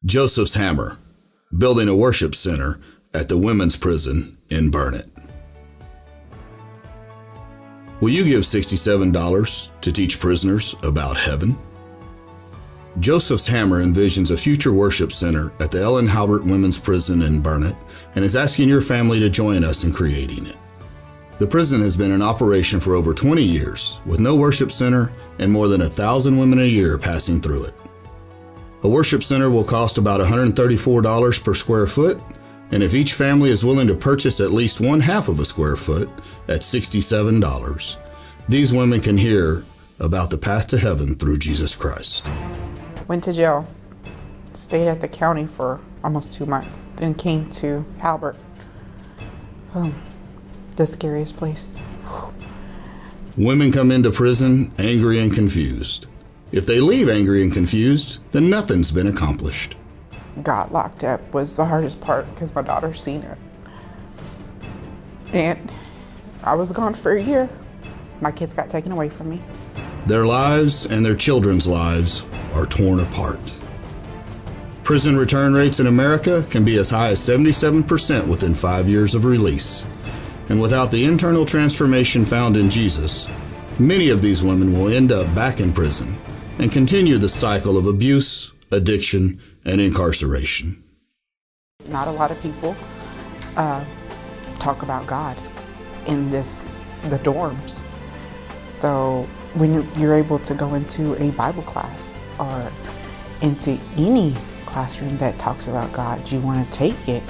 Joseph's Hammer, building a worship center at the women's prison in Burnet. Will you give $67 to teach prisoners about heaven? Joseph's Hammer envisions a future worship center at the Ellen Halbert Women's Prison in Burnet and is asking your family to join us in creating it. The prison has been in operation for over 20 years with no worship center and more than 1,000 women a year passing through it. A worship center will cost about $134 per square foot, and if each family is willing to purchase at least 1/2 of a square foot at $67, these women can hear about the path to heaven through Jesus Christ. Went to jail, stayed at the county for almost 2 months, then came to Halbert. The scariest place. Women come into prison angry and confused. If they leave angry and confused, then nothing's been accomplished. Got locked up was the hardest part because my daughter's seen it. And I was gone for a year. My kids got taken away from me. Their lives and their children's lives are torn apart. Prison return rates in America can be as high as 77% within 5 years of release. And without the internal transformation found in Jesus, many of these women will end up back in prison and continue the cycle of abuse, addiction, and incarceration. Not a lot of people talk about God in the dorms. So when you're able to go into a Bible class or into any classroom that talks about God, you want to take it.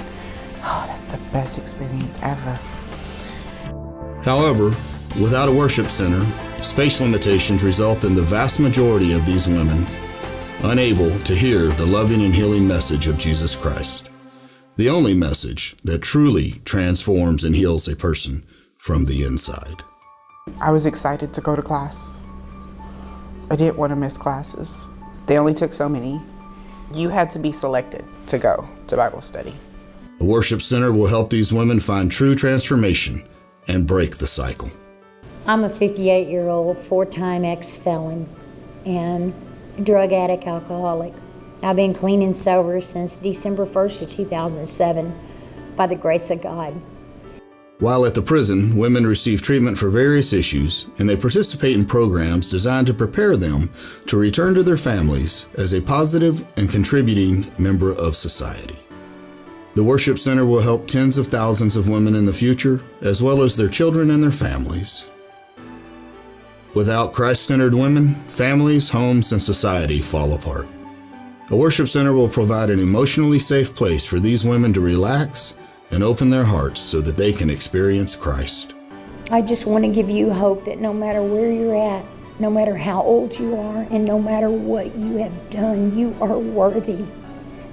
Oh, that's the best experience ever. However, without a worship center, space limitations result in the vast majority of these women unable to hear the loving and healing message of Jesus Christ, the only message that truly transforms and heals a person from the inside. I was excited to go to class. I didn't want to miss classes. They only took so many. You had to be selected to go to Bible study. A worship center will help these women find true transformation and break the cycle. I'm a 58-year-old, 4-time ex-felon and drug addict, alcoholic. I've been clean and sober since December 1st of 2007 by the grace of God. While at the prison, women receive treatment for various issues, and they participate in programs designed to prepare them to return to their families as a positive and contributing member of society. The worship center will help tens of thousands of women in the future, as well as their children and their families. Without Christ-centered women, families, homes, and society fall apart. A worship center will provide an emotionally safe place for these women to relax and open their hearts so that they can experience Christ. I just want to give you hope that no matter where you're at, no matter how old you are, and no matter what you have done, you are worthy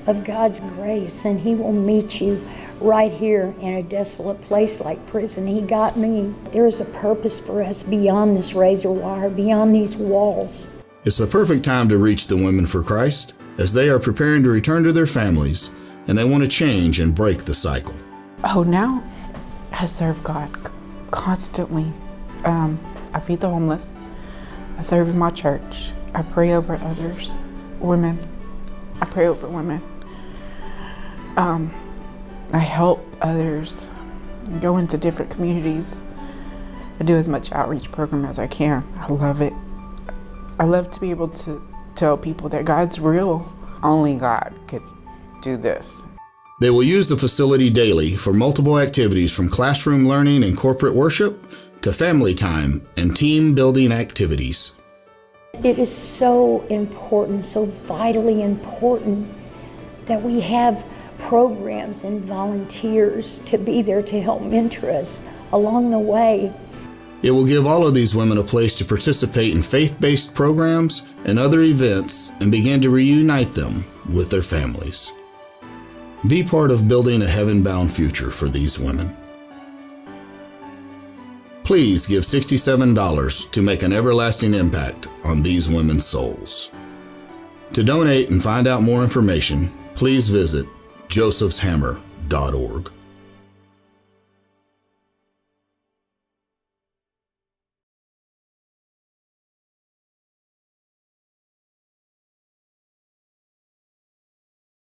of God's grace, and He will meet you right here in a desolate place like prison. He got me. There is a purpose for us beyond this razor wire, beyond these walls. It's the perfect time to reach the women for Christ as they are preparing to return to their families and they want to change and break the cycle. Oh, now I serve God constantly. I feed the homeless. I serve in my church. I pray over others, women. I pray over women. I help others go into different communities. I do as much outreach program as I can. I love it. I love to be able to tell people that God's real. Only God could do this. They will use the facility daily for multiple activities from classroom learning and corporate worship to family time and team building activities. It is so important, so vitally important that we have programs and volunteers to be there to help mentor us along the way. It will give all of these women a place to participate in faith-based programs and other events and begin to reunite them with their families. Be part of building a heaven-bound future for these women. Please give $67 to make an everlasting impact on these women's souls. To donate and find out more information, please visit josephshammer.org.